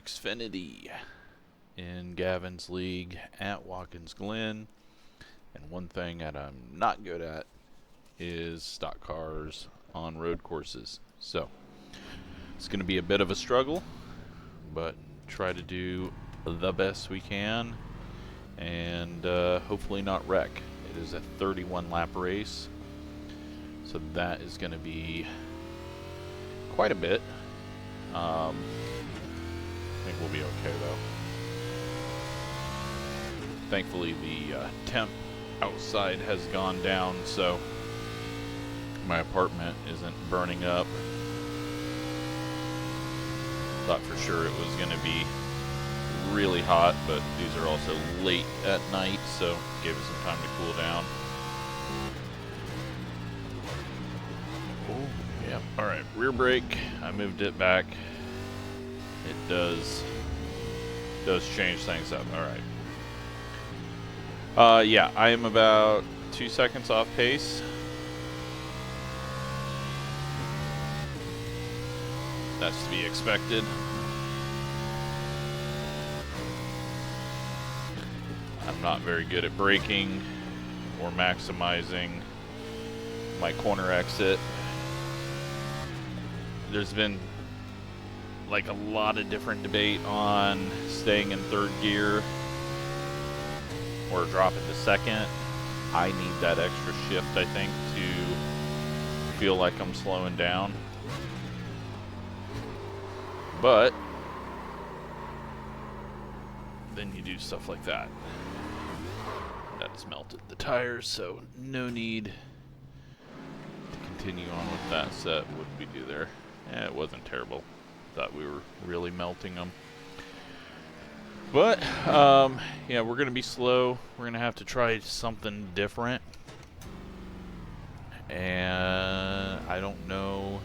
Xfinity in Gavin's league at Watkins, Glen. And one thing that I'm not good at is stock cars on road courses. So it's going to be a bit of a struggle, but try to do the best we can and hopefully not wreck. It is a 31 lap race, so that is going to be quite a bit. I think we'll be okay though. Thankfully the temp outside has gone down, so my apartment isn't burning up. Thought for sure it was going to be really hot, but these are also late at night, so gave us some time to cool down. Oh, yeah. All right, rear brake. I moved it back. It does change things up. All right. Yeah, I am about 2 seconds off pace. That's to be expected. I'm not very good at braking or maximizing my corner exit. There's been like a lot of different debate on staying in third gear or dropping to second. I need that extra shift, I think, to feel like I'm slowing down. But then you do stuff like that. That's melted the tires, so no need to continue on with that set. What did we do there? It wasn't terrible. Thought we were really melting them. But, yeah, we're going to be slow. We're going to have to try something different. And I don't know.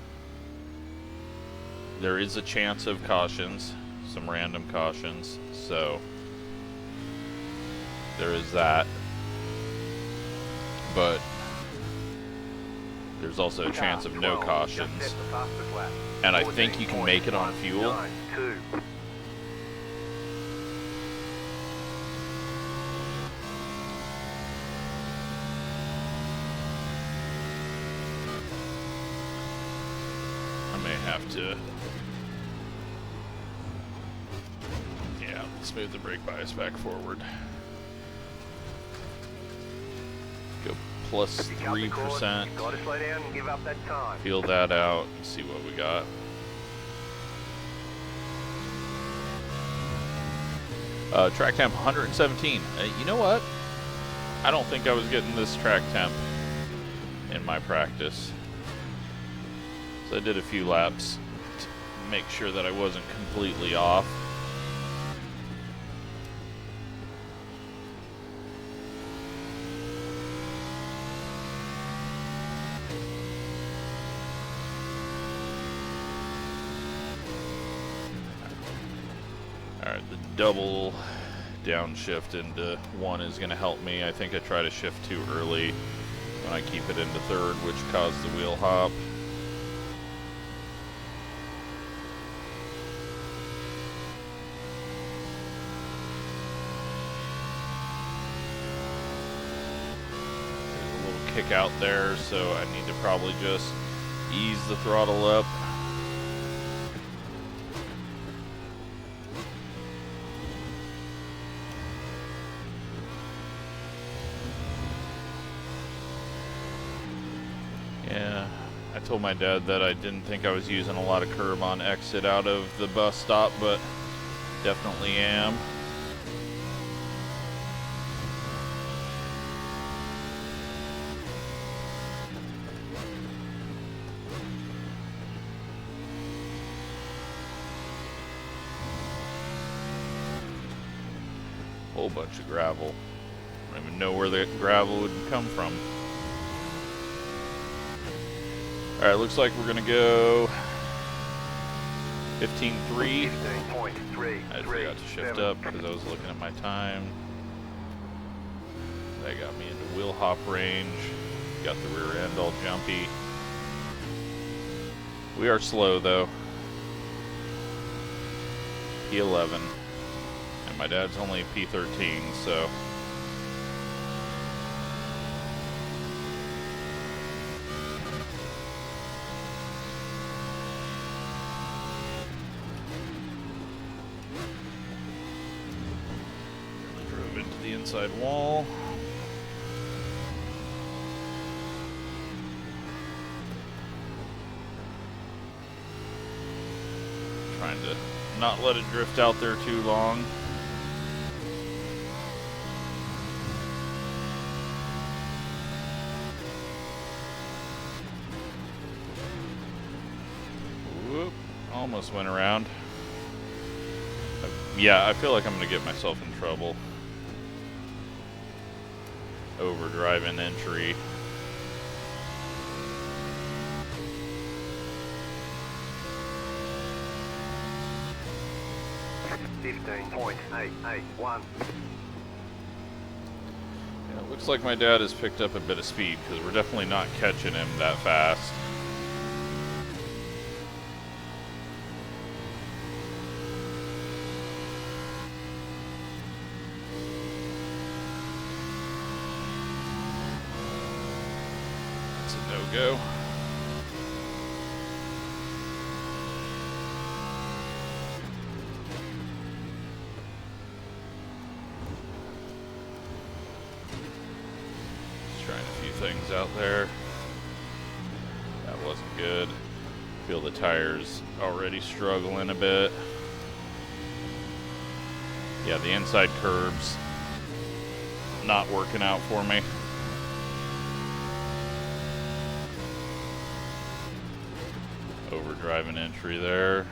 There is a chance of cautions, some random cautions, so there is that. But there's also a chance of no cautions. And I think you can make it on fuel. I may have to, yeah, let's move the brake bias back forward. Go plus 3%. Feel that out and see what we got. Track temp 117. You know what? I don't think I was getting this track temp in my practice. So I did a few laps to make sure that I wasn't completely off. Alright, the double downshift into one is going to help me. I think I try to shift too early when I keep it into third, which caused the wheel hop. There's a little kick out there, so I need to probably just ease the throttle up. Yeah, I told my dad that I didn't think I was using a lot of curb on exit out of the bus stop, but definitely am. Whole bunch of gravel. I don't even know where the gravel would come from. Alright, looks like we're gonna go 15.3. I forgot to shift up because I was looking at my time. That got me into wheel hop range. Got the rear end all jumpy. We are slow though. P11. And my dad's only P13, so... Drove into the inside wall. Trying to not let it drift out there too long. Whoop, almost went around. Yeah, I feel like I'm going to get myself in trouble. Overdrive in entry. 15.881. Yeah, it looks like my dad has picked up a bit of speed because we're definitely not catching him that fast. It's a no-go. Things out there. That wasn't good. Feel the tires already struggling a bit. Yeah, the inside curbs not working out for me. Overdriving entry there.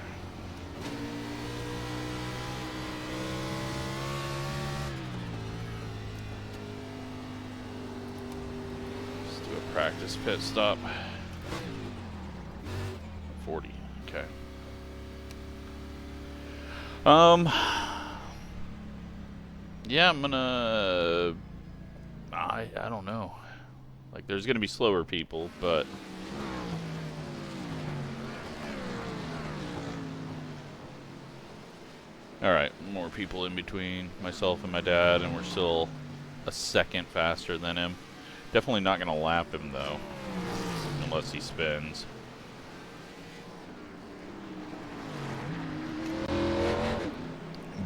Practice pit stop. 40. Okay. Yeah, I'm gonna. I don't know. Like, there's gonna be slower people, but. Alright, more people in between myself and my dad, and we're still a second faster than him. Definitely not going to lap him, though, unless he spins.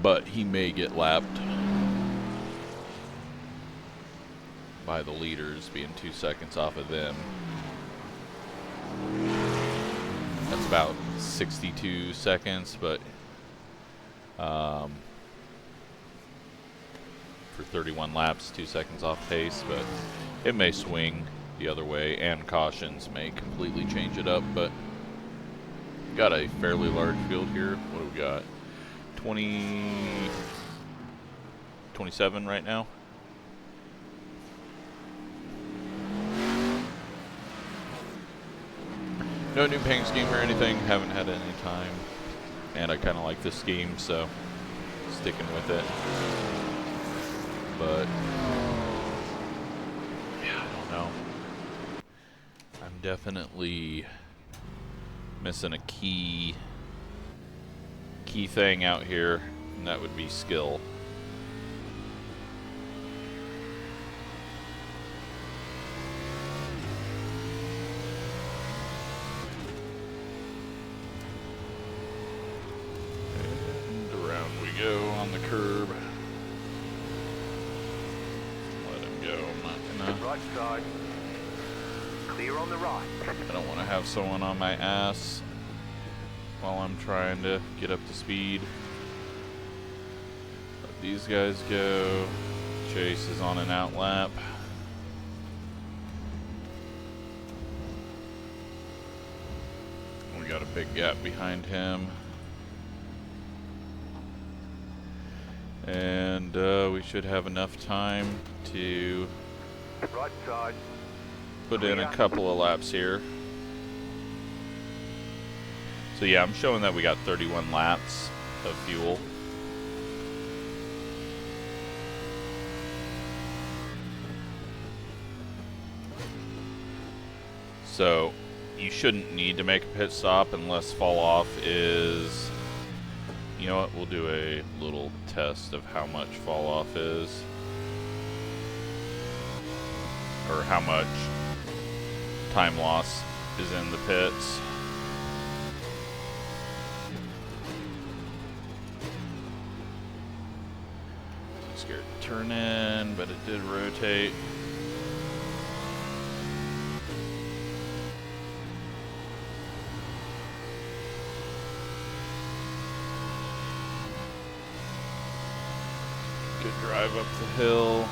But he may get lapped by the leaders, being 2 seconds off of them. That's about 62 seconds, but for 31 laps, 2 seconds off pace, but it may swing the other way, and cautions may completely change it up, but got a fairly large field here. What do we got? 27 right now. No new paint scheme or anything, haven't had any time, and I kind of like this scheme, so sticking with it. But yeah, I don't know. I'm definitely missing a key thing out here, and that would be skill. And around we go on the curb. Right side. Clear on the right. I don't want to have someone on my ass while I'm trying to get up to speed. Let these guys go. Chase is on an out lap. We got a big gap behind him. And we should have enough time to right side. Put in a couple of laps here. So yeah, I'm showing that we got 31 laps of fuel. So you shouldn't need to make a pit stop unless fall off is, You know what? We'll do a little test of how much fall off is, or how much time loss is in the pits. I'm scared to turn in, but it did rotate. Good drive up the hill.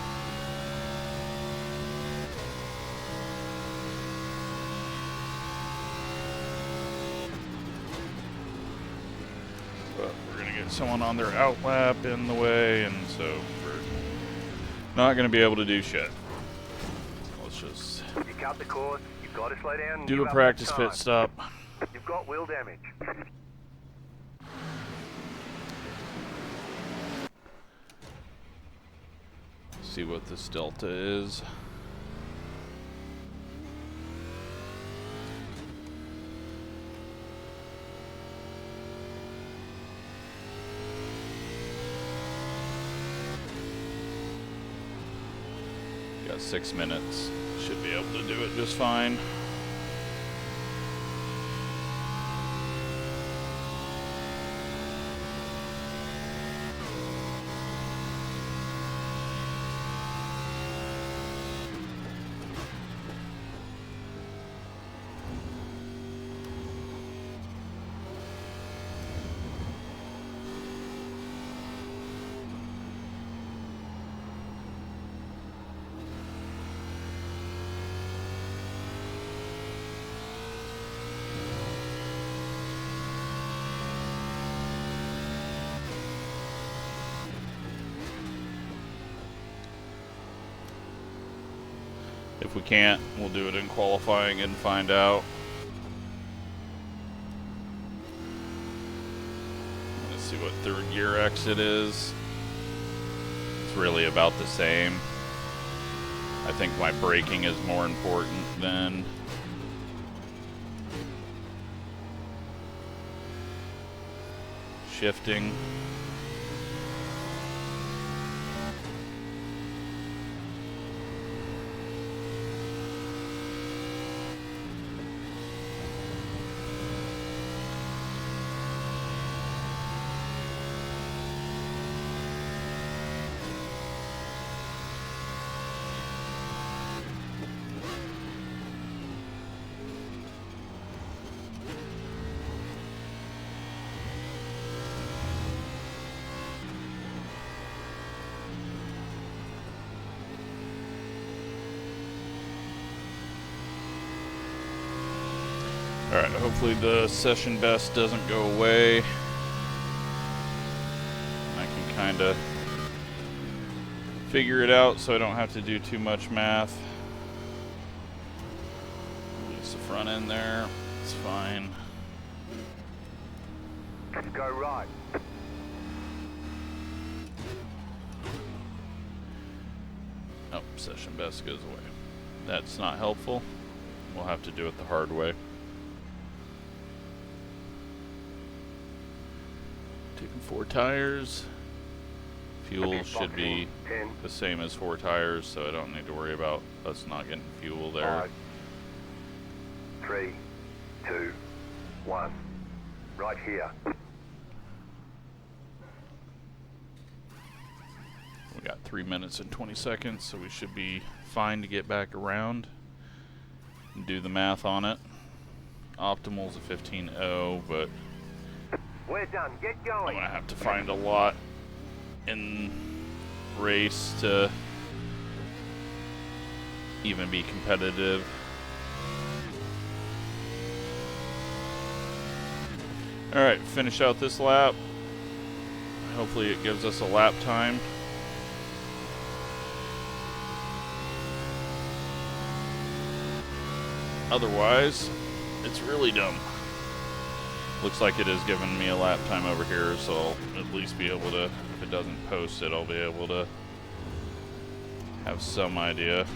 But we're gonna get someone on their outlap in the way, and so we're not gonna be able to do shit. Let's just You cut the course, you've got to slow down and do give a up practice time. pit stop. You've got wheel damage. See what this delta is. Got 6 minutes. Should be able to do it just fine. If we can't, we'll do it in qualifying and find out. Let's see what third gear exit is. It's really about the same. I think my braking is more important than shifting. Alright, hopefully the session best doesn't go away. I can kind of figure it out so I don't have to do too much math. Release the front end there. It's fine. Go right. Oh, session best goes away. That's not helpful. We'll have to do it the hard way. Taking 4 tires. Fuel should be the same as 4 tires, so I don't need to worry about us not getting fuel there. 5, 3, 2, 1. Right here. We got 3 minutes and 20 seconds, so we should be fine to get back around and do the math on it. Optimal's a 15.0, but We're done. Get I'm going. gonna have to find a lot in race to even be competitive. Alright, finish out this lap. Hopefully it gives us a lap time. Otherwise, it's really dumb. Looks like it is giving me a lap time over here, so I'll at least be able to, if it doesn't post it, I'll be able to have some idea.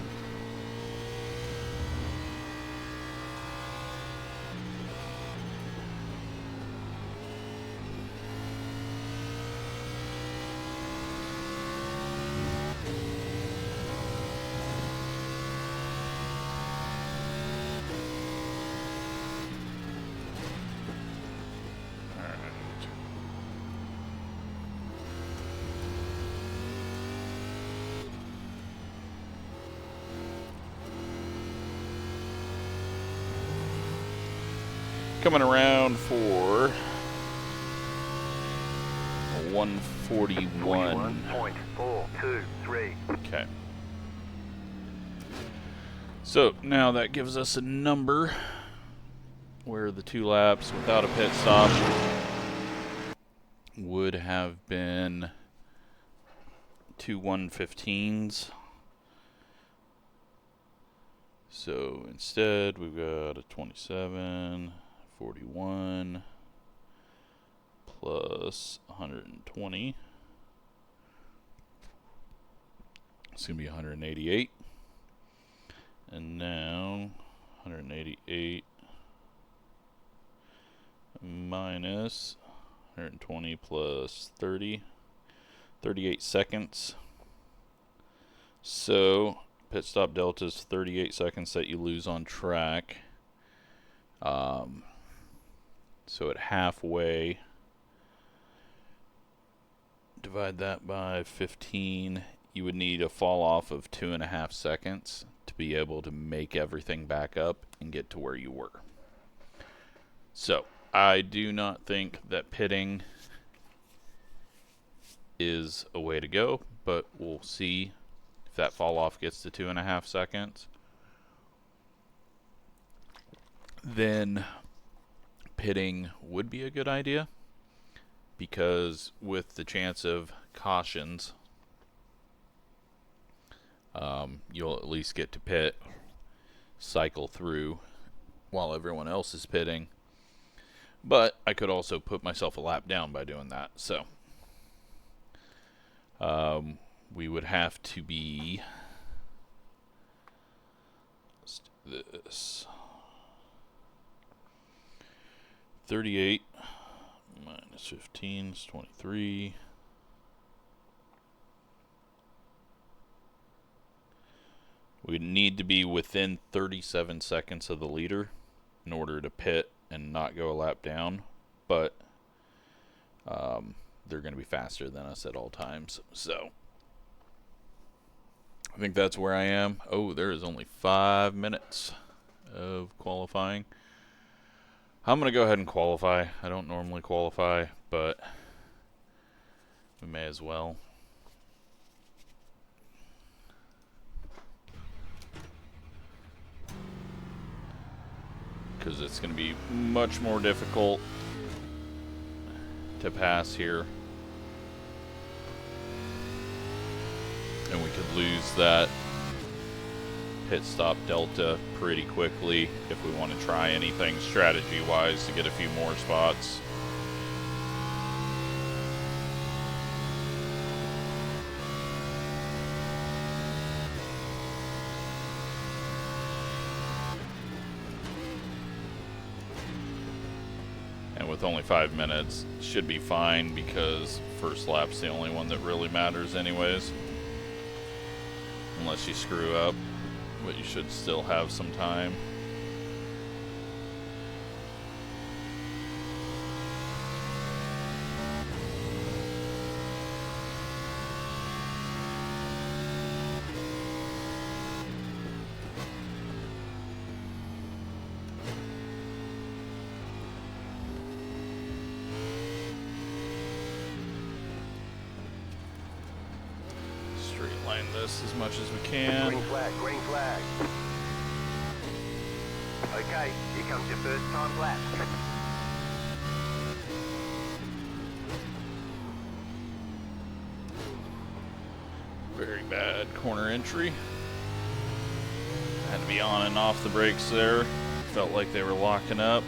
coming around for 141. 41.423. Okay. So now that gives us a number where the 2 laps without a pit stop would have been 2 1:15s. So instead we've got a 27:41 plus 120. It's going to be 188. And now 188 minus 120 plus 30, 38 seconds. So pit stop delta is 38 seconds that you lose on track. So at halfway, divide that by 15, you would need a fall off of 2.5 seconds to be able to make everything back up and get to where you were. So I do not think that pitting is a way to go, but we'll see if that fall off gets to 2.5 seconds. Then pitting would be a good idea, because with the chance of cautions, you'll at least get to pit, cycle through while everyone else is pitting. But I could also put myself a lap down by doing that. So we would have to be, let's do this, 38 minus 15 is 23. We'd need to be within 37 seconds of the leader in order to pit and not go a lap down, but they're going to be faster than us at all times. So I think that's where I am. Oh, there is only 5 minutes of qualifying. I'm going to go ahead and qualify. I don't normally qualify, but we may as well. Because it's going to be much more difficult to pass here. And we could lose that pit stop delta pretty quickly if we want to try anything strategy-wise to get a few more spots. And with only 5 minutes, should be fine, because first lap's the only one that really matters anyways. Unless you screw up, but you should still have some time. Line this as much as we can. Green flag, green flag. Okay, here comes your first time lap. Very bad corner entry. Had to be on and off the brakes there. Felt like they were locking up.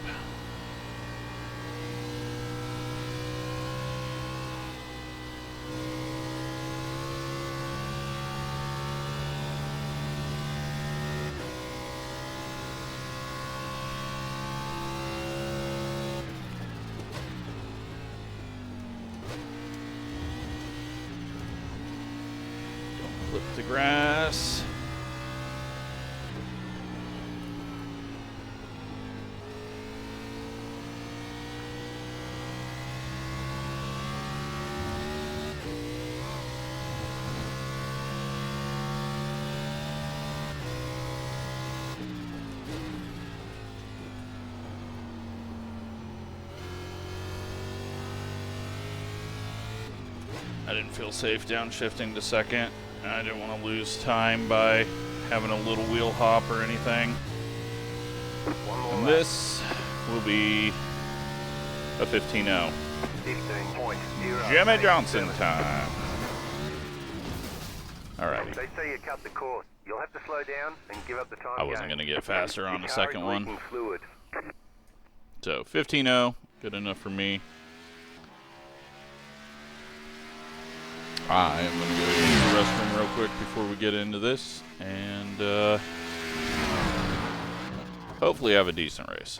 Clip the grass. I didn't feel safe downshifting to second. I didn't want to lose time by having a little wheel hop or anything. And this will be a 15-0. 15.0. Jimmy Johnson time. Alrighty. They say you cut the course. You'll have to slow down and give up the time. I wasn't going to get faster on the Your car second is one. leaking fluid. So 15-0, good enough for me. I am going to go to the restroom real quick before we get into this, and hopefully have a decent race.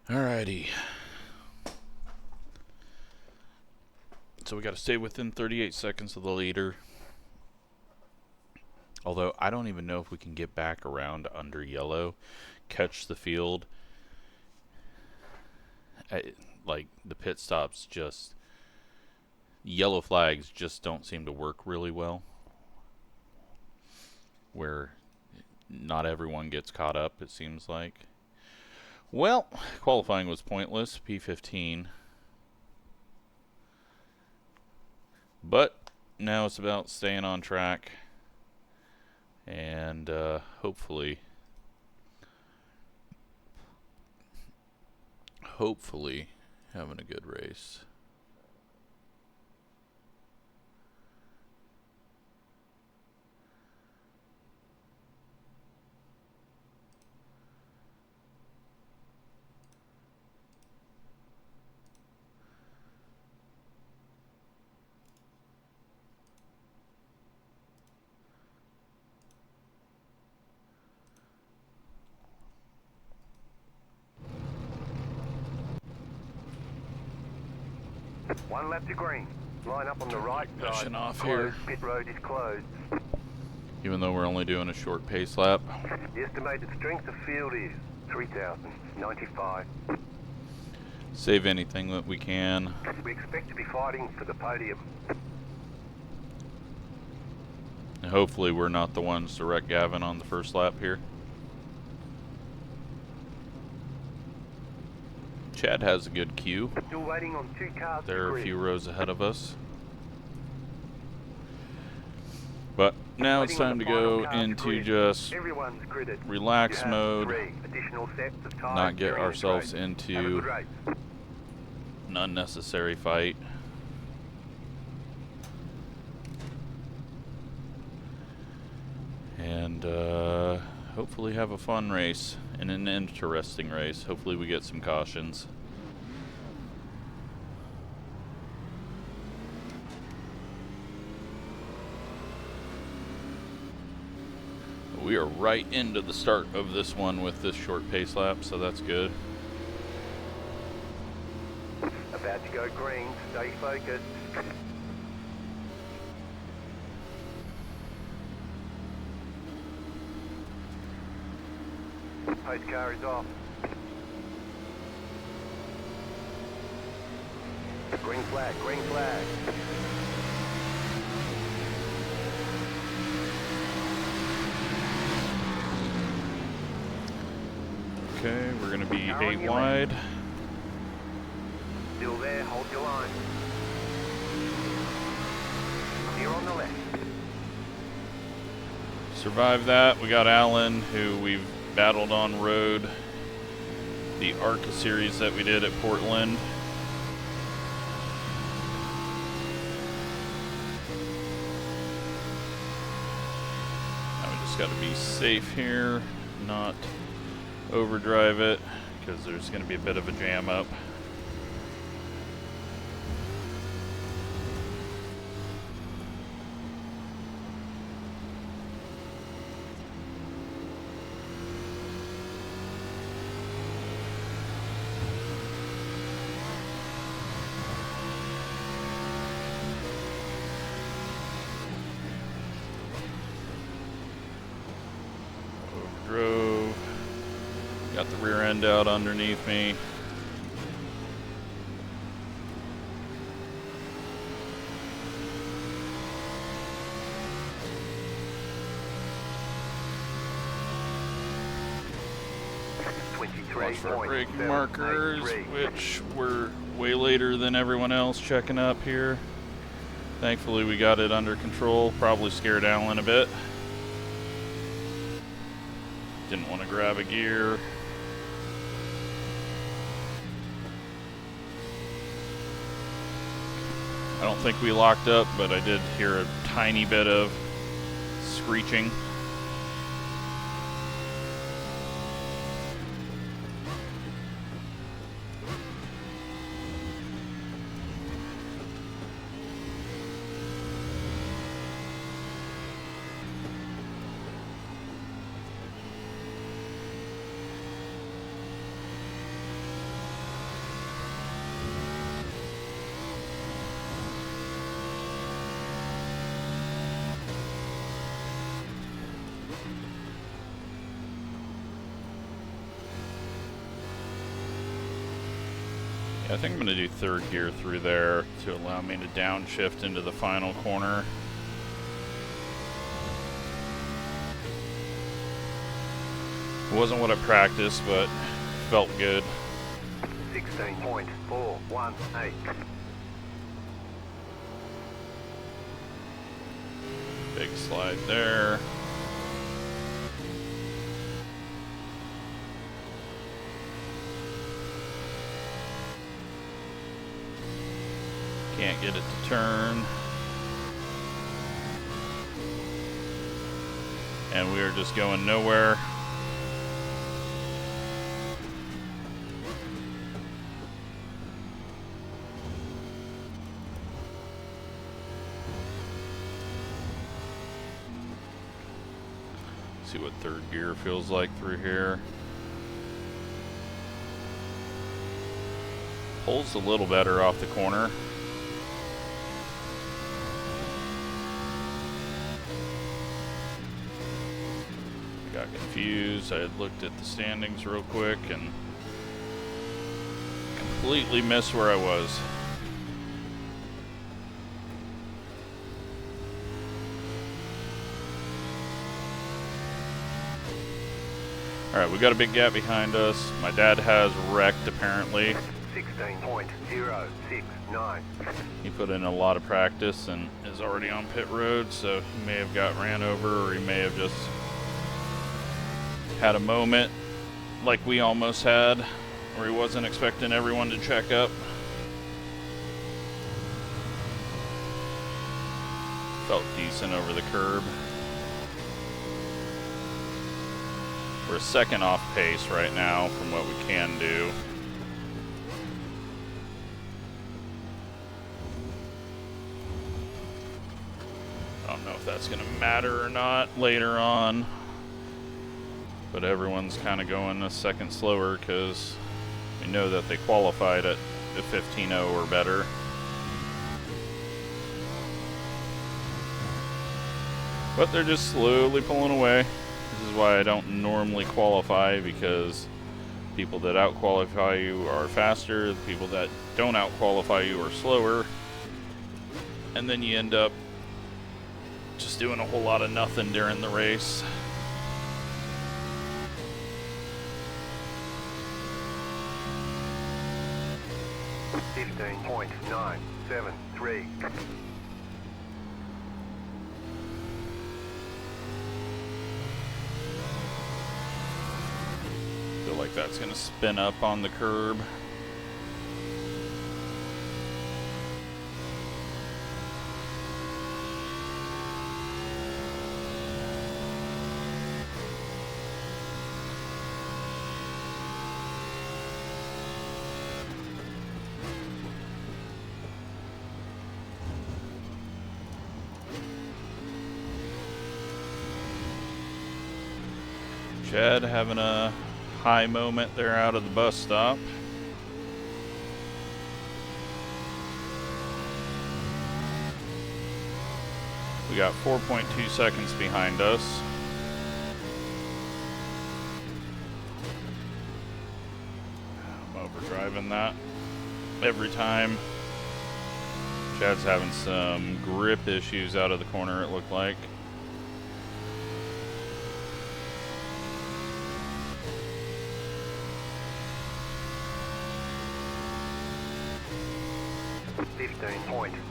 Alrighty. So we got to stay within 38 seconds of the leader. Although I don't even know if we can get back around under yellow, catch the field. Like the pit stops just, yellow flags just don't seem to work really well. Where not everyone gets caught up, it seems like. Well, qualifying was pointless, P15. But now it's about staying on track and hopefully having a good race. One lap to green. Line up on the right side. Pushing off Closed. here. Pit road is closed. Even though we're only doing a short pace lap. The estimated strength of field is 3,095. Save anything that we can. We expect to be fighting for the podium. And hopefully we're not the ones to wreck Gavin on the first lap here. Chad has a good queue. Still waiting on two cars. They're a few rows ahead of us. But now it's time to go into just relax mode, not get ourselves into an unnecessary fight. And hopefully have a fun race and an interesting race. Hopefully we get some cautions. We are right into the start of this one with this short pace lap, so that's good. About to go green, stay focused. Post car is off. Green flag, green flag. Okay, we're going to be 8 wide. Still there, hold your line. Clear on the left. Survived that. We got Alan, who we've battled on road. The ARCA series that we did at Portland. Now we just got to be safe here, not overdrive it, because there's going to be a bit of a jam up. Drove, got the rear end out underneath me. Watch for our braking markers, which were way later than everyone else checking up here. Thankfully we got it under control. Probably scared Alan a bit. Didn't want to grab a gear. I don't think we locked up, but I did hear a tiny bit of screeching. I think I'm going to do third gear through there to allow me to downshift into the final corner. It wasn't what I practiced, but felt good. 16.418. Big slide there. Can't get it to turn. And we are just going nowhere. See what third gear feels like through here. Pulls a little better off the corner. Got confused. I had looked at the standings real quick and completely missed where I was. Alright, we got a big gap behind us. My dad has wrecked apparently. 16.069. He put in a lot of practice and is already on pit road, so he may have got ran over, or he may have just had a moment like we almost had, where he wasn't expecting everyone to check up. Felt decent over the curb. We're a second off pace right now from what we can do. I don't know if that's going to matter or not later on. But everyone's kind of going a second slower because we know that they qualified at a 15.0 or better. But they're just slowly pulling away. This is why I don't normally qualify, because people that out-qualify you are faster, the people that don't out-qualify you are slower, and then you end up just doing a whole lot of nothing during the race. .973. that's going to spin up on the curb. Chad having a high moment there out of the bus stop. We got 4.2 seconds behind us. I'm overdriving that every time. Chad's having some grip issues out of the corner, it looked like.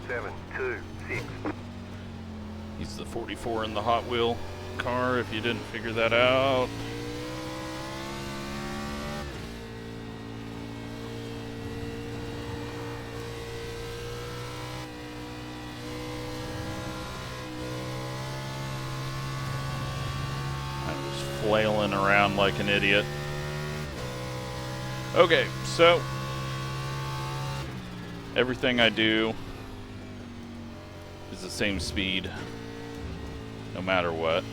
.726. He's the 44 in the Hot Wheel car, if you didn't figure that out. I'm just flailing around like an idiot. Okay, so everything I do is the same speed, no matter what.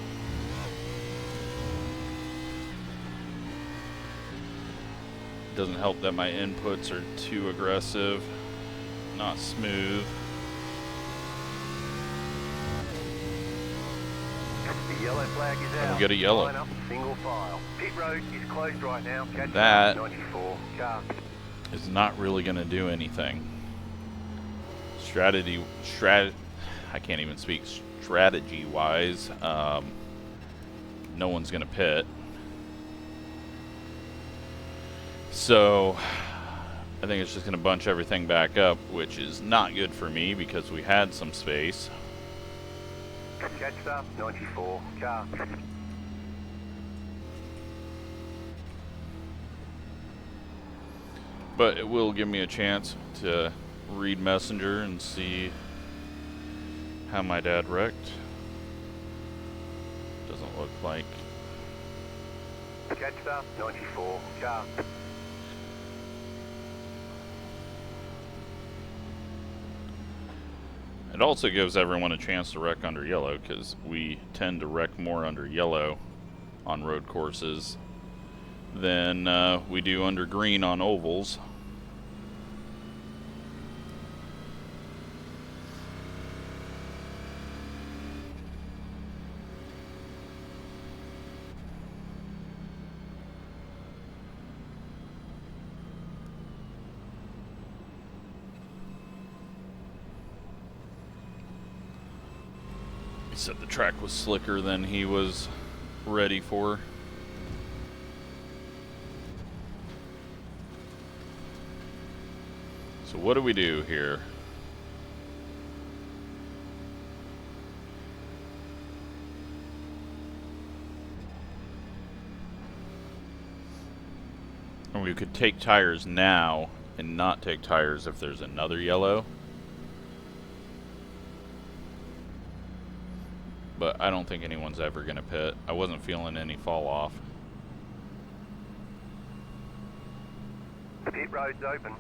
Doesn't help that my inputs are too aggressive, not smooth. The yellow flag is out. We got a yellow. Line up, single file. Pit road is closed right now. Catch That 94 car. is not really going to do anything. I can't even speak. Strategy-wise, no one's going to pit. So, I think it's just going to bunch everything back up, which is not good for me because we had some space. Catch up, 94 car. But it will give me a chance to read Messenger and see how my dad wrecked. Doesn't look like. Catch up, 94 car. It also gives everyone a chance to wreck under yellow because we tend to wreck more under yellow on road courses than we do under green on ovals. He said the track was slicker than he was ready for. So what do we do here? And we could take tires now and not take tires if there's another yellow. But I don't think anyone's ever going to pit. I wasn't feeling any fall off. Pit road's open.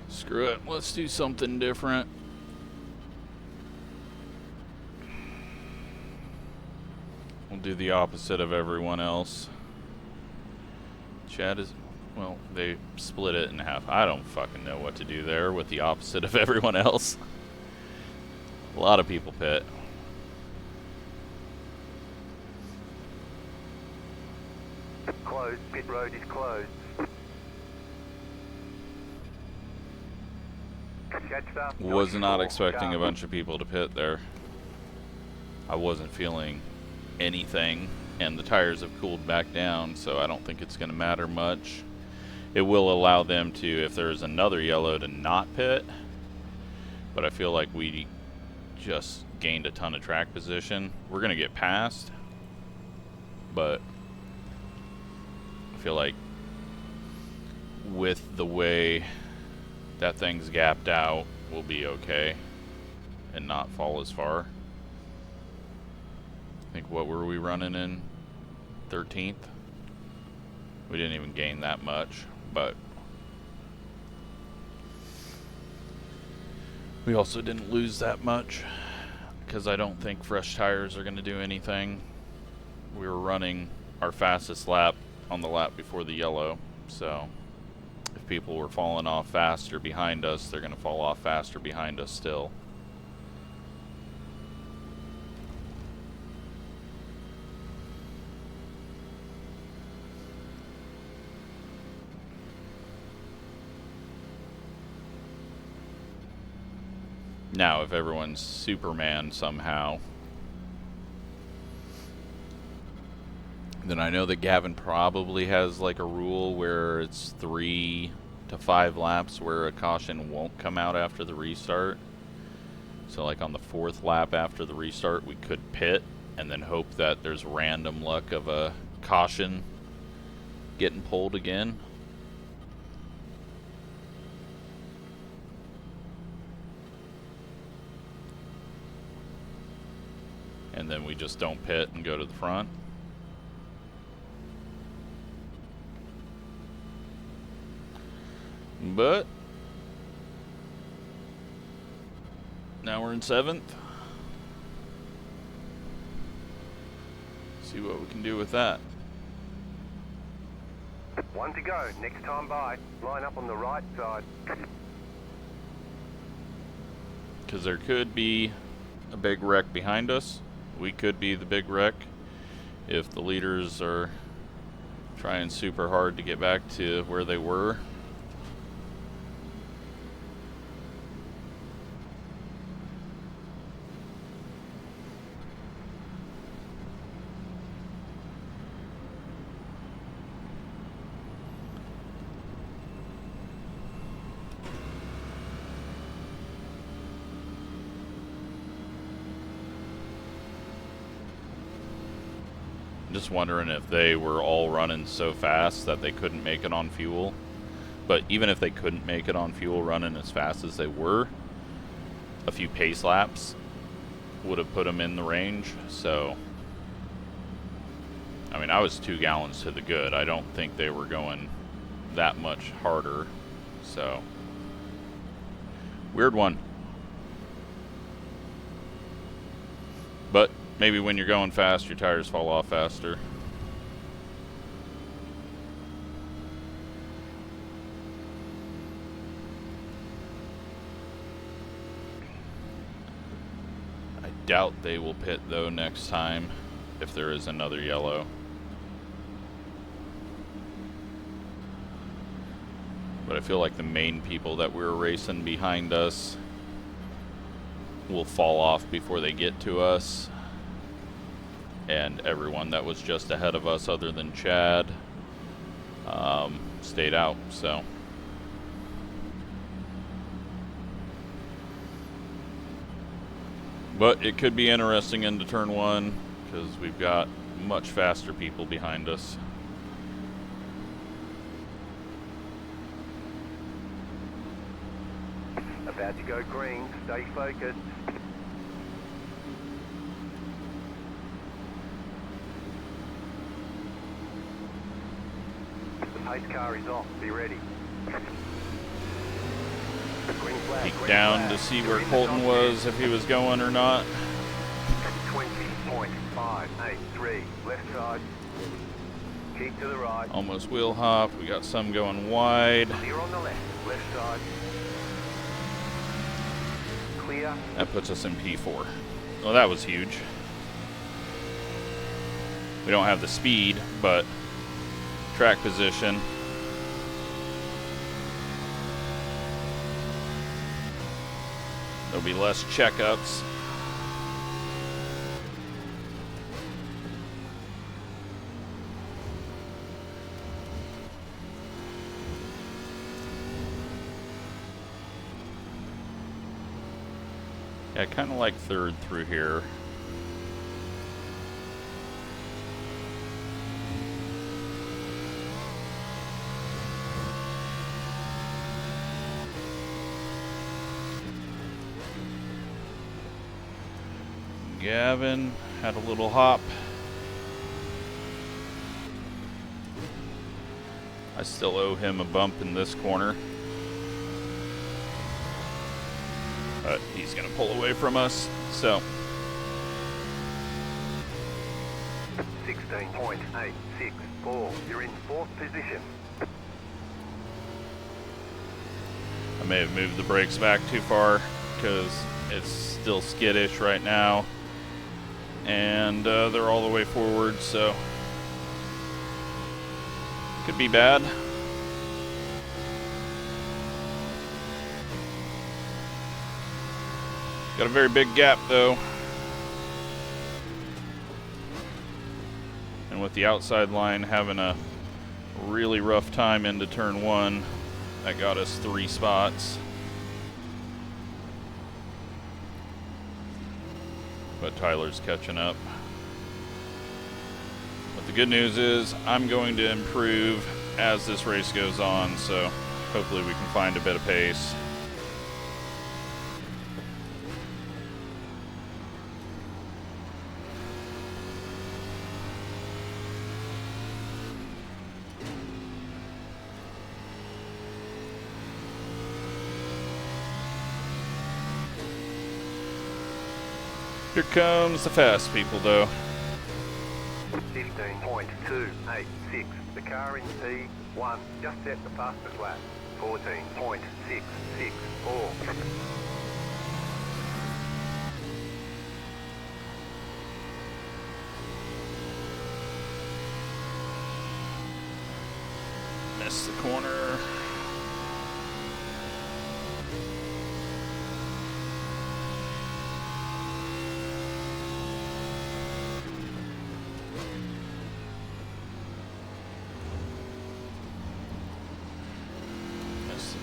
Screw it. Let's do something different. We'll do the opposite of everyone else. Chad is... Well, they split it in half. I don't fucking know what to do there with the opposite of everyone else. A lot of people pit. Closed. Pit road is closed. Catch up. Was not 94 expecting a car. bunch of people to pit there. I wasn't feeling anything, and the tires have cooled back down, so I don't think it's going to matter much. It will allow them to, if there's another yellow, to not pit, but I feel like we just gained a ton of track position. We're going to get past, but I feel like with the way that thing's gapped out, we'll be okay and not fall as far. I think, what were we running in? 13th? We didn't even gain that much, but we also didn't lose that much because I don't think fresh tires are going to do anything. We were running our fastest lap on the lap before the yellow, so if people were falling off faster behind us, they're going to fall off faster behind us still. Now, if everyone's Superman somehow, then I know that Gavin probably has like a rule where it's 3 to 5 laps where a caution won't come out after the restart. So like on the 4th lap after the restart, we could pit and then hope that there's random luck of a caution getting pulled again. And then we just don't pit and go to the front. But now we're in 7th. See what we can do with that. 1 to go. Next time by. Line up on the right side. Because there could be a big wreck behind us. We could be the big wreck if the leaders are trying super hard to get back to where they were. Just wondering if they were all running so fast that they couldn't make it on fuel. But even if they couldn't make it on fuel running as fast as they were, a few pace laps would have put them in the range. So, I mean, I was 2 gallons to the good. I don't think they were going that much harder. So, weird one. But maybe when you're going fast, your tires fall off faster. I doubt they will pit though next time if there is another yellow. But I feel like the main people that we were racing behind us will fall off before they get to us. And everyone that was just ahead of us other than Chad stayed out, so. But it could be interesting into turn 1 because we've got much faster people behind us. About to go green. Stay focused. Pace car is off. Be ready. Peek down to see where Colton was, if he was going or not. 20.583. Left side. Keep to the right. Almost wheel hop. We got some going wide. Clear on the left. Left side. Clear. That puts us in P4. Well, that was huge. We don't have the speed, but track position. There'll be less checkups. Yeah, I kind of like third through here. Gavin had a little hop. I still owe him a bump in this corner. But he's going to pull away from us, so. 16.864. You're in 4th position. I may have moved the brakes back too far because it's still skittish right now. And they're all the way forward, so could be bad. Got a very big gap though. And with the outside line having a really rough time into turn 1, that got us 3 spots. But Tyler's catching up. But the good news is I'm going to improve as this race goes on, so hopefully we can find a bit of pace. Here comes the fast people, though. 15.286. The car in P1 just set the fastest lap. 14.664. Missed the corner.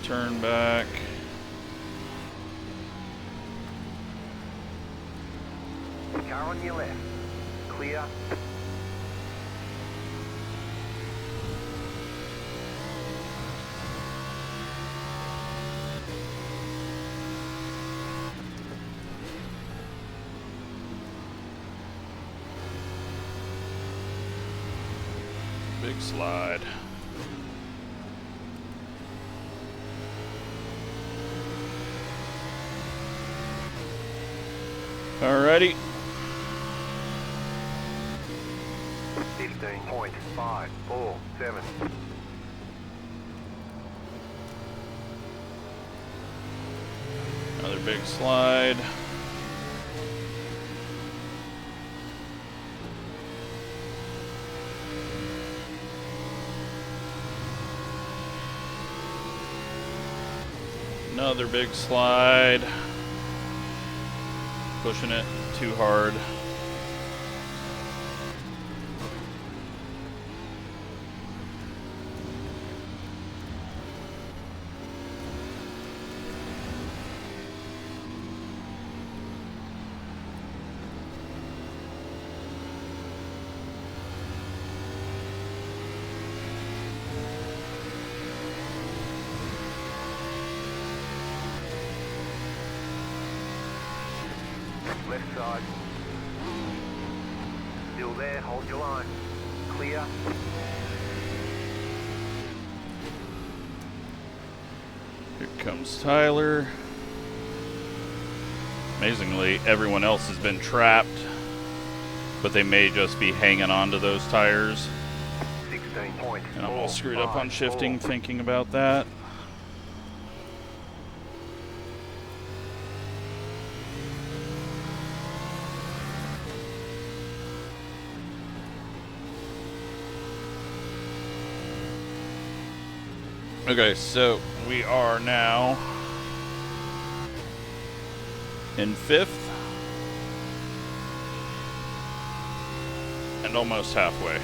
Turn back. Car on your left. Clear. Big slide. Alrighty. 15.547. Another big slide. Another big slide. Pushing it too hard. Left side. Still there, hold your line. Clear. Here comes Tyler. Amazingly, everyone else has been trapped, but they may just be hanging on to those tires. 16 points. And I'm all screwed up on shifting thinking about that. Okay, so we are now in 5th and almost halfway.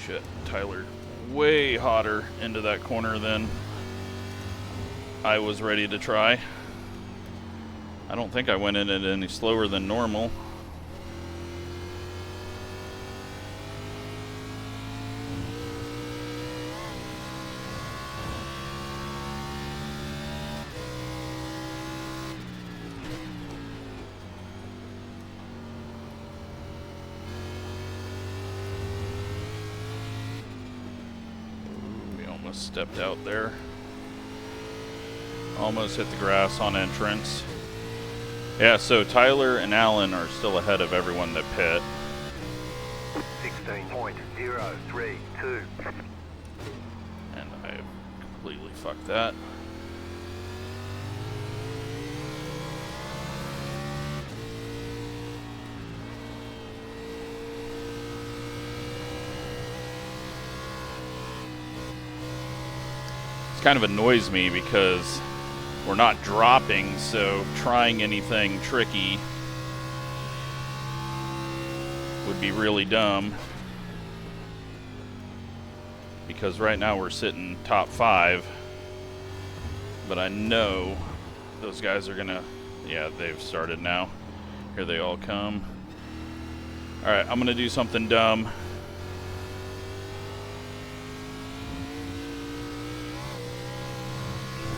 Shit, Tyler way hotter into that corner than I was ready to try. I don't think I went in it any slower than normal. Stepped out there. Almost hit the grass on entrance. Yeah, so Tyler and Alan are still ahead of everyone that pit. 16.032. And I completely fucked that. Kind of annoys me because we're not dropping, so trying anything tricky would be really dumb, because right now we're sitting top 5, but I know those guys are gonna, yeah, they've started now. Here they all come. Alright, I'm gonna do something dumb.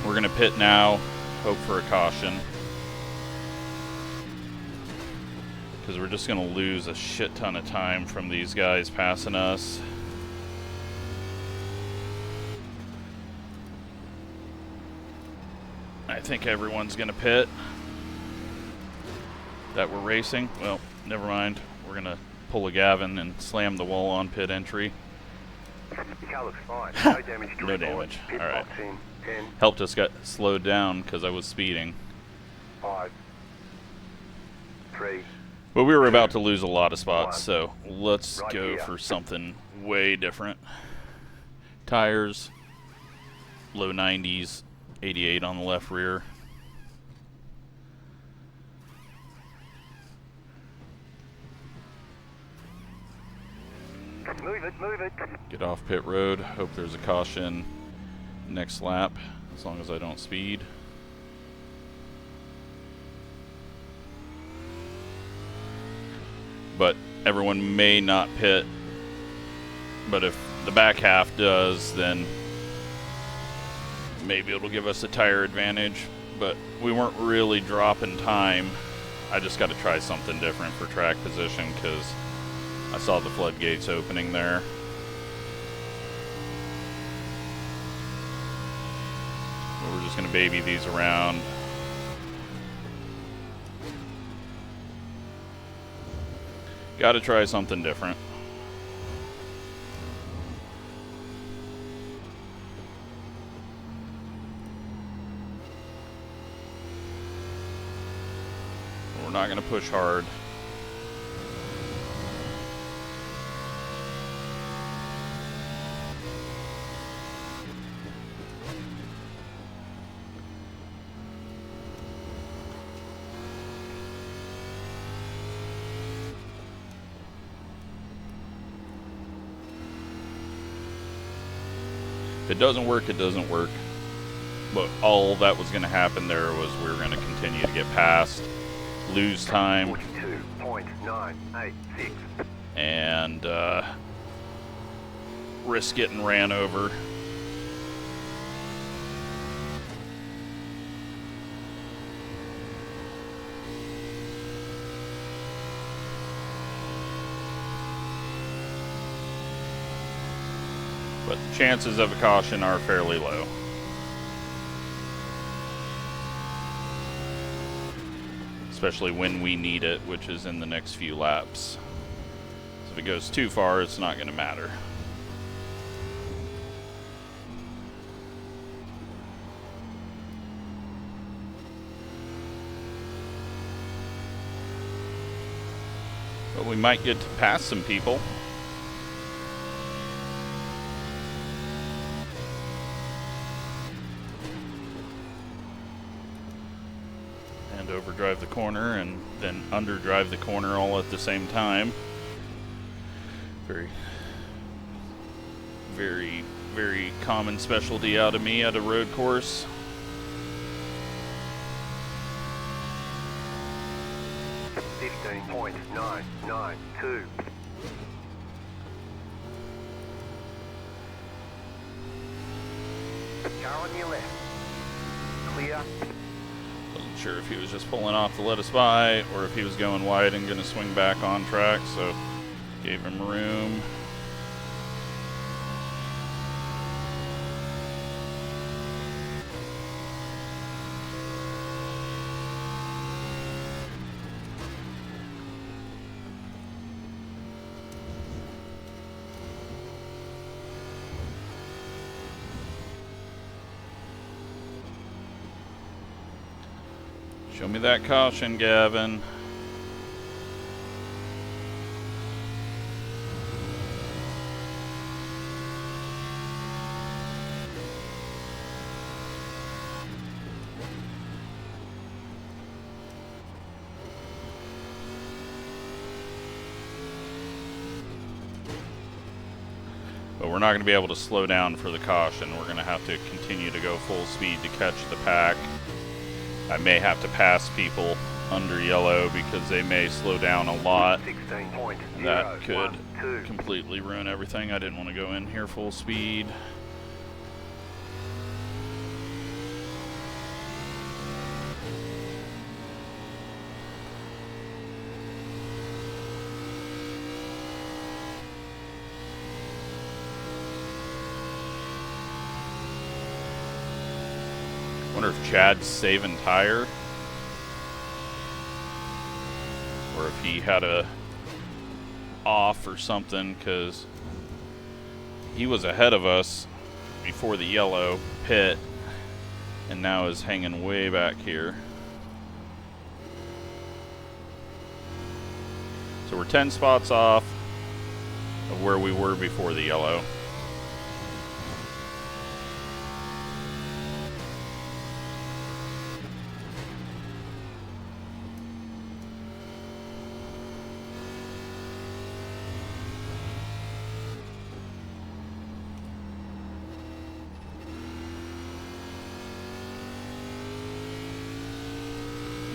We're going to pit now, hope for a caution, because we're just going to lose a shit ton of time from these guys passing us. I think everyone's going to pit that we're racing. Well, never mind. We're going to pull a Gavin and slam the wall on pit entry. Car looks fine. No damage to No report. damage. Pit All right. box in 10, Helped us get slowed down because I was speeding. 5, 3. But we were about to lose a lot of spots, so let's Right go here. for something way different. Tires, low 90s, 88 on the left rear. Move it, move it. Get off pit road. Hope there's a caution next lap, as long as I don't speed. But everyone may not pit. But if the back half does, then maybe it'll give us a tire advantage. But we weren't really dropping time. I just got to try something different for track position because I saw the floodgates opening there. But we're just going to baby these around. Got to try something different. We're not going to push hard. If it doesn't work, it doesn't work. But all that was going to happen there was we were going to continue to get past, lose time, 42.986. and risk getting ran over. But the chances of a caution are fairly low. Especially when we need it, which is in the next few laps. So if it goes too far, it's not going to matter. But we might get to pass some people. Overdrive the corner and then underdrive the corner all at the same time. Very, very, very common specialty out of me at a road course. 16.992. Car on your left. Clear. Wasn't sure if he was just pulling off to let us by or if he was going wide and going to swing back on track, so gave him room. Show me that caution, Gavin. But we're not going to be able to slow down for the caution. We're going to have to continue to go full speed to catch the pack. I may have to pass people under yellow because they may slow down a lot. That could completely ruin everything. I didn't want to go in here full speed. Wonder if Chad's saving tire, or if he had a off or something, because he was ahead of us before the yellow pit and now is hanging way back here. So we're 10 spots off of where we were before the yellow.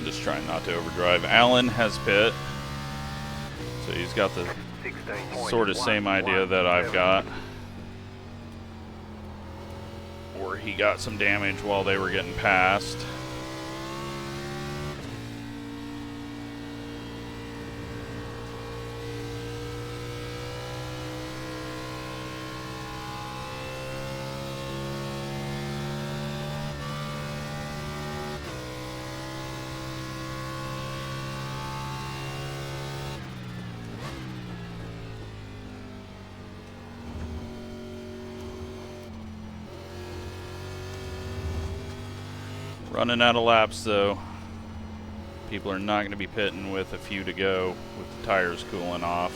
Just trying not to overdrive. Alan has pit, so he's got the sort of same idea that I've got. Or he got some damage while they were getting past. Running out of laps though. People are not going to be pitting with a few to go with the tires cooling off.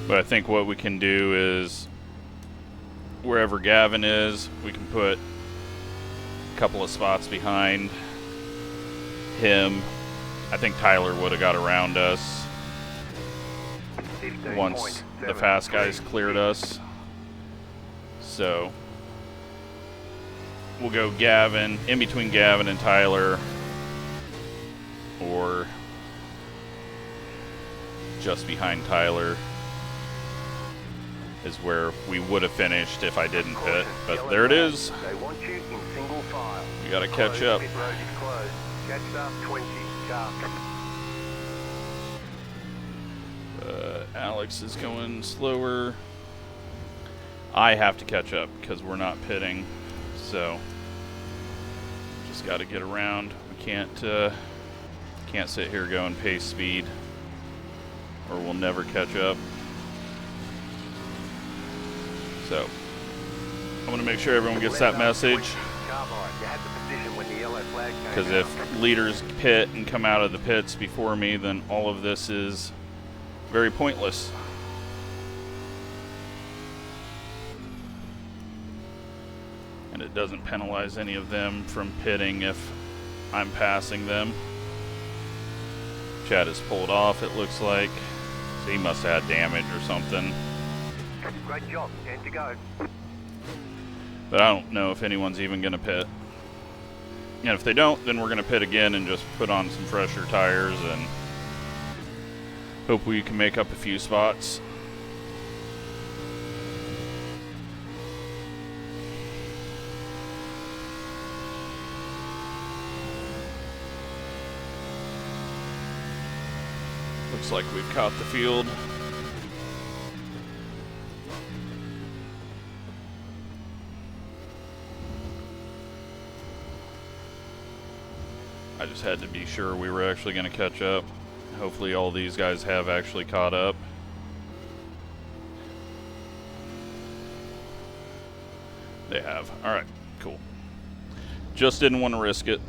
But I think what we can do is wherever Gavin is, we can put couple of spots behind him. I think Tyler would have got around us once the fast guys cleared us. So we'll go Gavin, in between Gavin and Tyler, or just behind Tyler is where we would have finished if I didn't pit. But there it is. We gotta catch up. Alex is going slower. I have to catch up because we're not pitting, so just got to get around. We can't sit here going pace speed, or we'll never catch up. So I'm going to make sure everyone gets that message, because if leaders pit and come out of the pits before me, then all of this is very pointless. And it doesn't penalize any of them from pitting if I'm passing them. Chad is pulled off, it looks like. So he must have had damage or something. Great job. 10 to go. But I don't know if anyone's even going to pit. And if they don't, then we're going to pit again and just put on some fresher tires and hope we can make up a few spots. Looks like we've caught the field. I just had to be sure we were actually going to catch up. Hopefully all these guys have actually caught up. They have. Alright, cool. Just didn't want to risk it.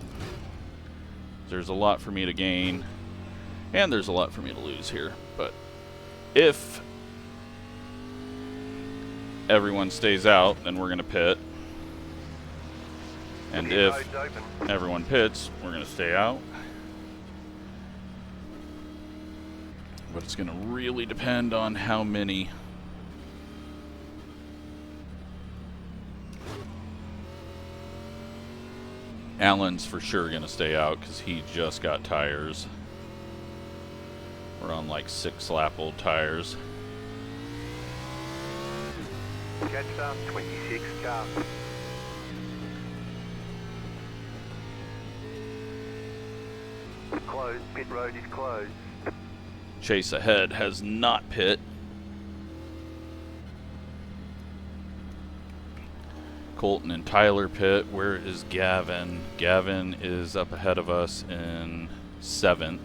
There's a lot for me to gain. And there's a lot for me to lose here. But if everyone stays out, then we're going to pit. And if everyone pits, we're going to stay out. But it's going to really depend on how many. Alan's for sure going to stay out because he just got tires. We're on like 6-lap-old tires. Catch up, 26 car. Closed, pit road is closed. Chase ahead has not pit. Colton and Tyler pit. Where is Gavin? Gavin is up ahead of us in 7th.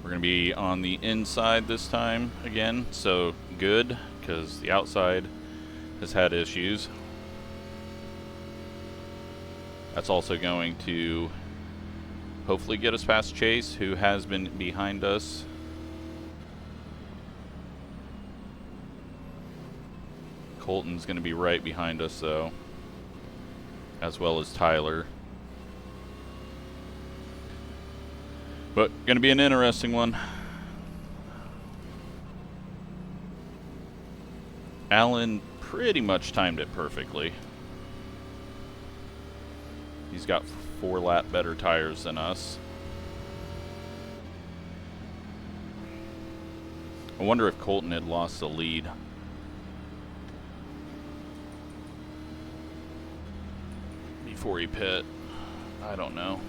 We're going to be on the inside this time again, so good, because the outside has had issues. That's also going to hopefully get us past Chase, who has been behind us. Colton's going to be right behind us, though, as well as Tyler. But going to be an interesting one. Alan pretty much timed it perfectly. He's got 4-lap better tires than us. I wonder if Colton had lost the lead. Before he pit. I don't know.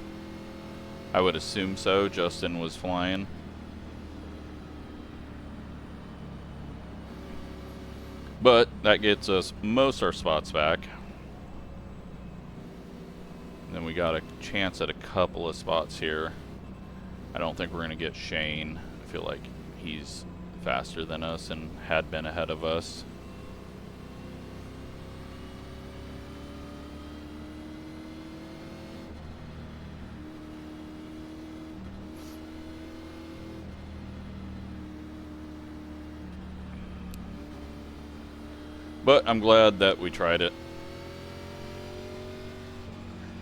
I would assume so. Justin was flying. But that gets us most our spots back. Then we got a chance at a couple of spots here. I don't think we're going to get Shane. I feel like he's faster than us and had been ahead of us. But I'm glad that we tried it.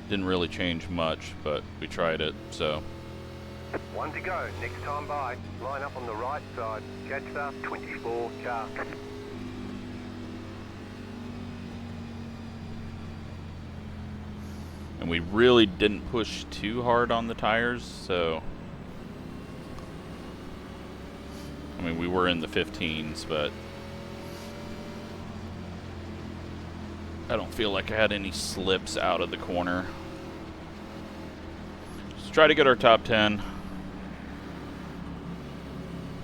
Didn't really change much, but we tried it, so. 1 to go, next time by. Line up on the right side. Catch up, 24 car. And we really didn't push too hard on the tires, so. I mean, we were in the 15s, but I don't feel like I had any slips out of the corner. Just try to get our top 10.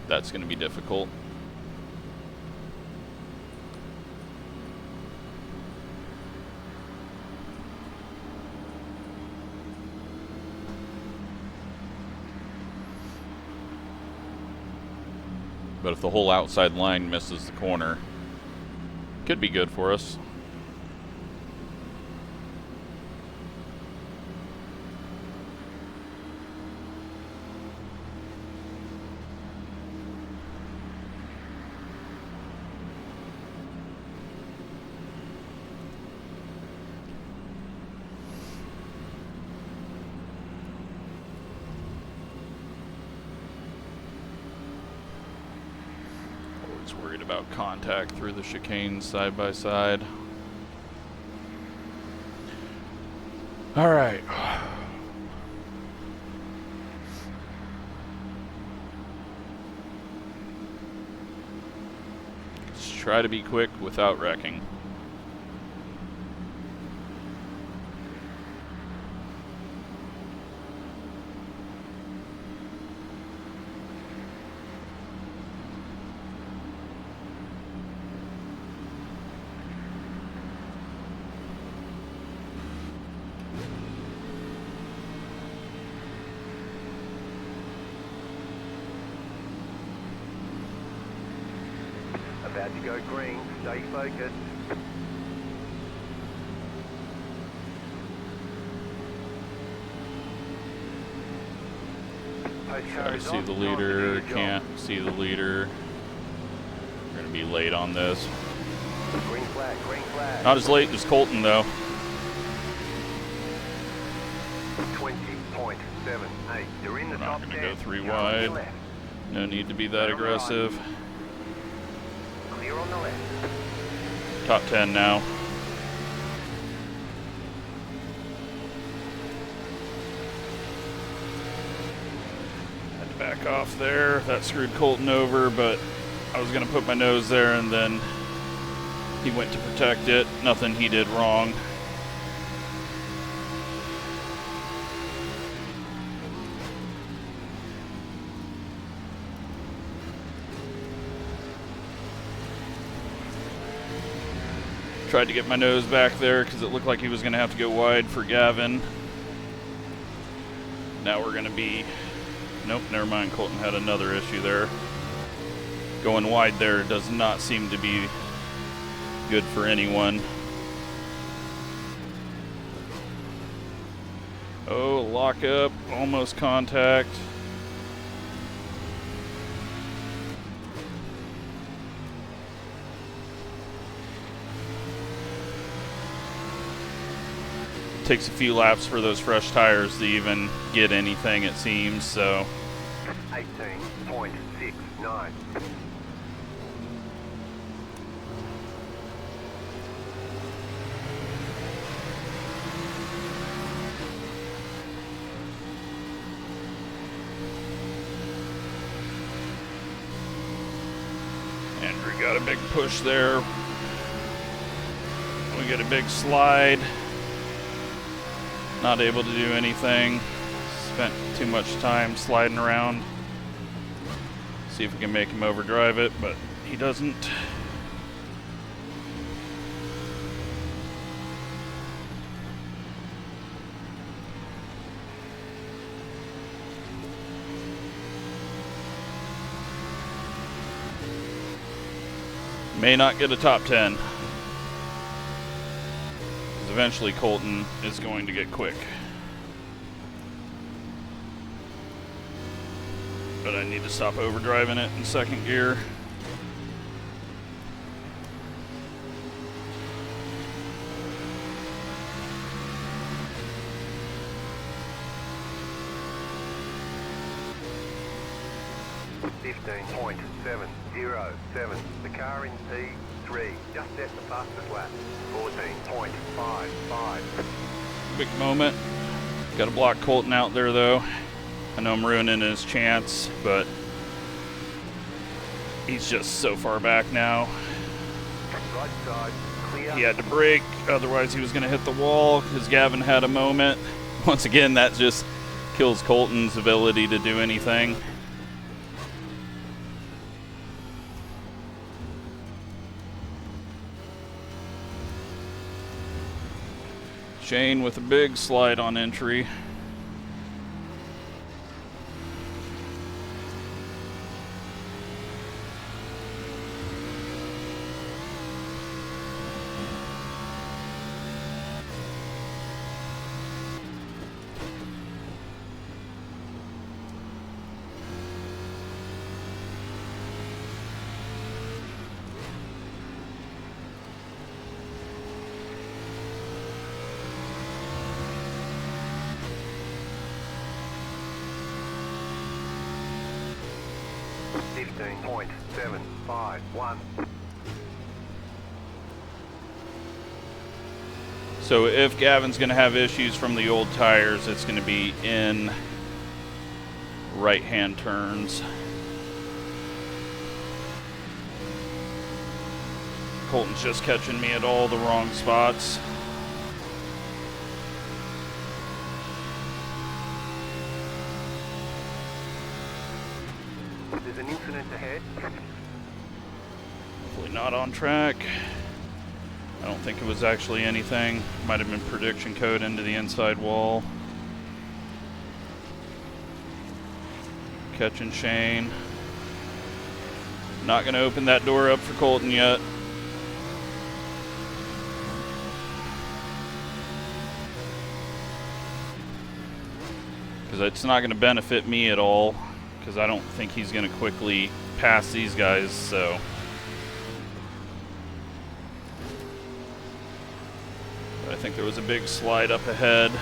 That's going to be difficult. But if the whole outside line misses the corner, could be good for us. about contact through the chicane side by side. All right. Let's try to be quick without wrecking. About to go green, stay focused. Try to see the leader, can't see the leader. We're going to be late on this. Green flag, green flag. Not as late as Colton though. 20.78. You're in the We're top not 10. going to go 3 You're on your wide. left. No need to be that aggressive. Clear on the left. Top 10 now. Had to back off there. That screwed Colton over, but I was going to put my nose there and then he went to protect it. Nothing he did wrong. Tried to get my nose back there because it looked like he was going to have to go wide for Gavin. Now we're going to be... Nope, never mind. Colton had another issue there. Going wide there does not seem to be good for anyone. Oh, lock up. Almost contact. Takes a few laps for those fresh tires to even get anything, it seems, so. 18.69. Andrew got a big push there. We get a big slide. Not able to do anything. Spent too much time sliding around. See if we can make him overdrive it, but he doesn't. May not get a top 10. Eventually Colton is going to get quick. But I need to stop overdriving it in second gear. .707. The car in P3 just set the fastest lap. 14.55. Big moment. Got to block Colton out there though. I know I'm ruining his chance, but he's just so far back now. Right side, clear. He had to brake, otherwise he was going to hit the wall because Gavin had a moment. Once again, that just kills Colton's ability to do anything. Shane with a big slide on entry. 15.751. So if Gavin's going to have issues from the old tires, it's going to be in right-hand turns. Colton's just catching me at all the wrong spots. There's an incident ahead. Hopefully not on track. I don't think it was actually anything. Might have been prediction code into the inside wall. Catching Shane. Not going to open that door up for Colton yet. Because it's not going to benefit me at all. Because I don't think he's going to quickly pass these guys, so. But I think there was a big slide up ahead.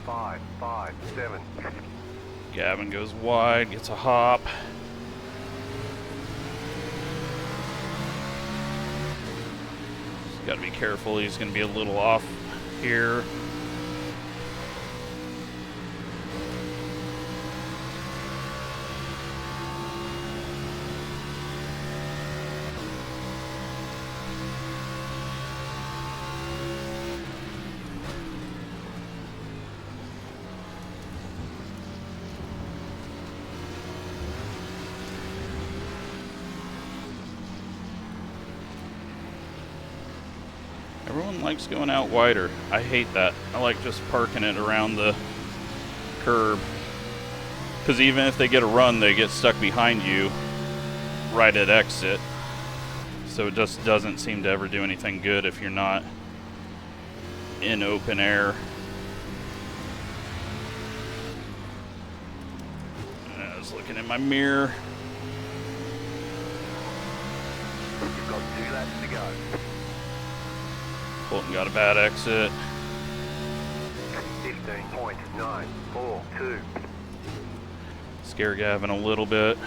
.557. Gavin goes wide, gets a hop. Got to be careful, he's going to be a little off here. Everyone likes going out wider. I hate that. I like just parking it around the curb. Because even if they get a run, they get stuck behind you right at exit. So it just doesn't seem to ever do anything good if you're not in open air. I was looking in my mirror. You've got 2 laps to go. Colton got a bad exit. 15.942. Scare Gavin a little bit.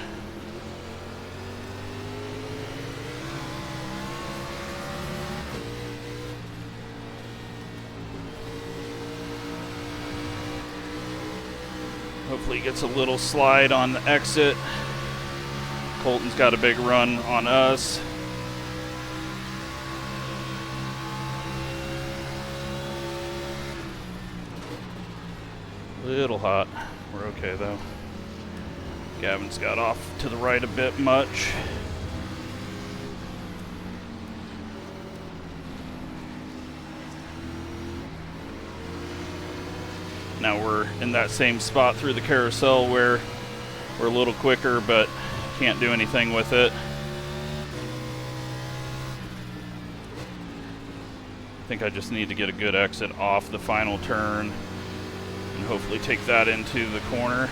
Hopefully he gets a little slide on the exit. Colton's got a big run on us. Little hot. We're okay though. Gavin's got off to the right a bit much. Now we're in that same spot through the carousel where we're a little quicker but can't do anything with it. I think I just need to get a good exit off the final turn and hopefully take that into the corner.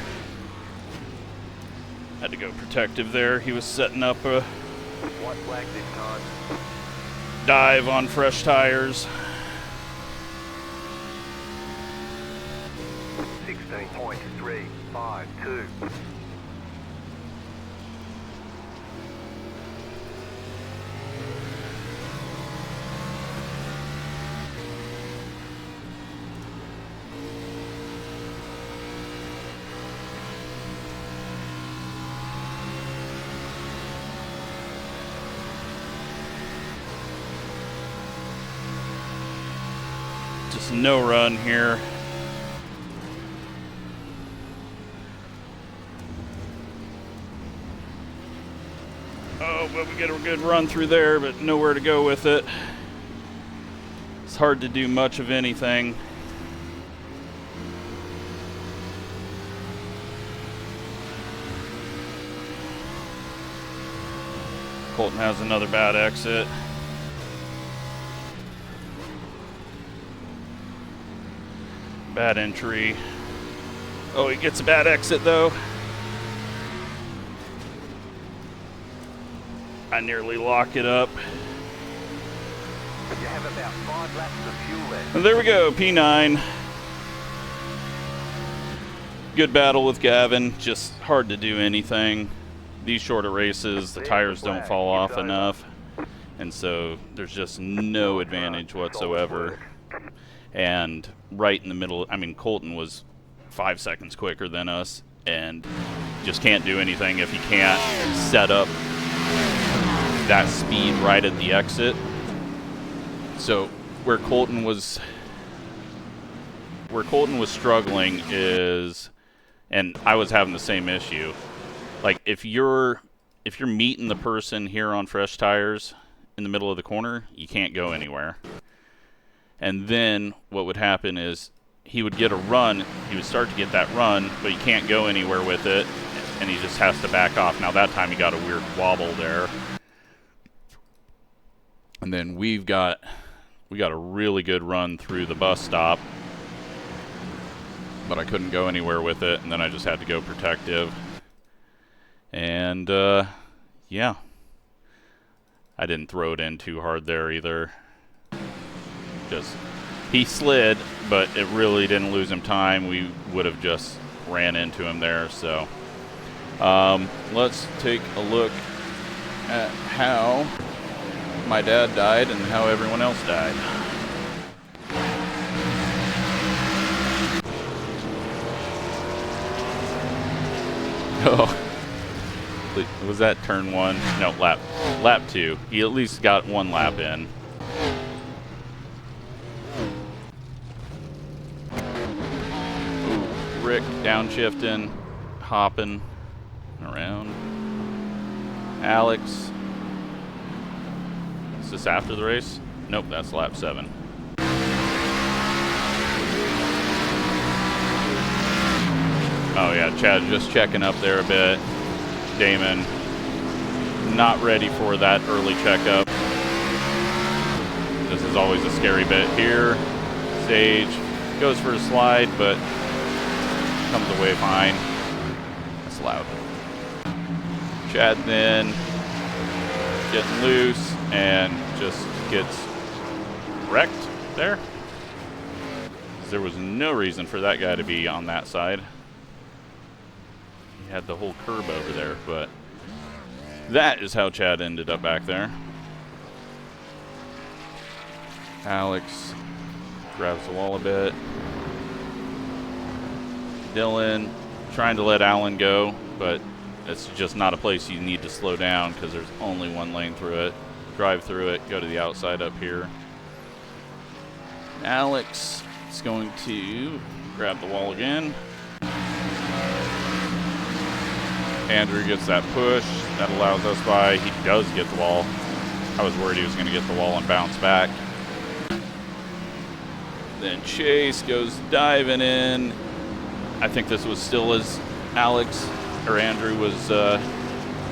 Had to go protective there. He was setting up a White flag this time. dive on fresh tires. 16.352. Just no run here. Oh, but we get a good run through there, but nowhere to go with it. It's hard to do much of anything. Colton has another bad exit. Bad entry. Oh, he gets a bad exit though. I nearly lock it up. You have a about 5 laps of fuel left. And there we go, P9. Good battle with Gavin, just hard to do anything. These shorter races, the tires don't fall off enough, and so there's just no advantage whatsoever. And right in the middle, I mean, Colton was 5 seconds quicker than us, and just can't do anything if he can't set up that speed right at the exit. So where Colton was struggling is, and I was having the same issue. Like if you're meeting the person here on fresh tires in the middle of the corner, you can't go anywhere. And then what would happen is he would get a run, he would start to get that run, but he can't go anywhere with it, and he just has to back off. Now that time he got a weird wobble there. And then we got a really good run through the bus stop, but I couldn't go anywhere with it, and then I just had to go protective. And yeah, I didn't throw it in too hard there either. Just he slid, but it really didn't lose him time. We would have just ran into him there. So let's take a look at how my dad died and how everyone else died. Oh, was that turn 1? No, lap 2. He at least got 1 lap in. Ooh, Rick downshifting, hopping around. Alex. Is this after the race? Nope, that's lap 7. Oh yeah, Chad just checking up there a bit. Damon not ready for that early checkup. This is always a scary bit here. Sage goes for a slide, but comes away fine. That's loud. Chad then getting loose and just gets wrecked there. There was no reason for that guy to be on that side. He had the whole curb over there, but that is how Chad ended up back there. Alex grabs the wall a bit. Dylan trying to let Alan go, but it's just not a place you need to slow down because there's only 1 lane through it. Drive through it, go to the outside up here. Alex is going to grab the wall again. Andrew gets that push. That allows us by. He does get the wall. I was worried he was going to get the wall and bounce back. Then Chase goes diving in. I think this was still as Alex or Andrew was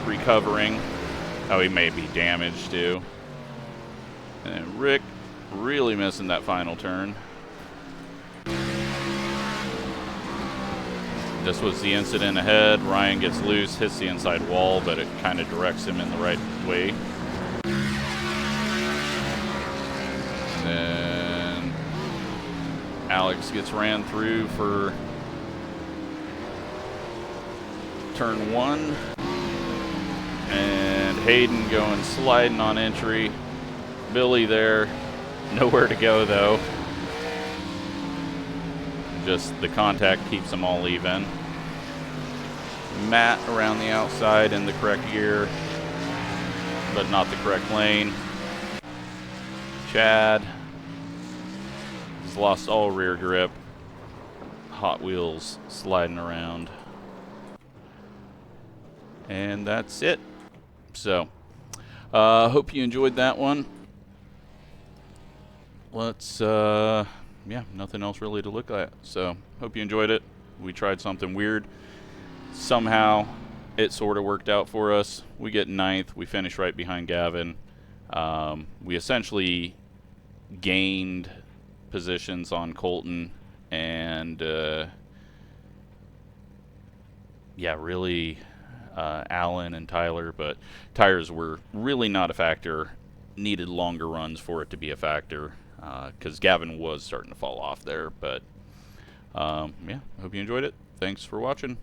recovering. Oh, he may be damaged too. And then Rick really missing that final turn. This was the incident ahead. Ryan gets loose, hits the inside wall, but it kind of directs him in the right way. And then Alex gets ran through for turn 1. And Hayden going sliding on entry. Billy there. Nowhere to go though. Just the contact keeps them all even. Matt around the outside in the correct gear, but not the correct lane. Chad has lost all rear grip. Hot Wheels sliding around. And that's it. So, hope you enjoyed that one. Let's, yeah, nothing else really to look at. So, hope you enjoyed it. We tried something weird. Somehow, it sort of worked out for us. We get 9th. We finish right behind Gavin. We essentially gained positions on Colton and, yeah, really Alan and Tyler. But tires were really not a factor needed longer runs for it to be a factor, because Gavin was starting to fall off there. But yeah, I hope you enjoyed it. Thanks for watching.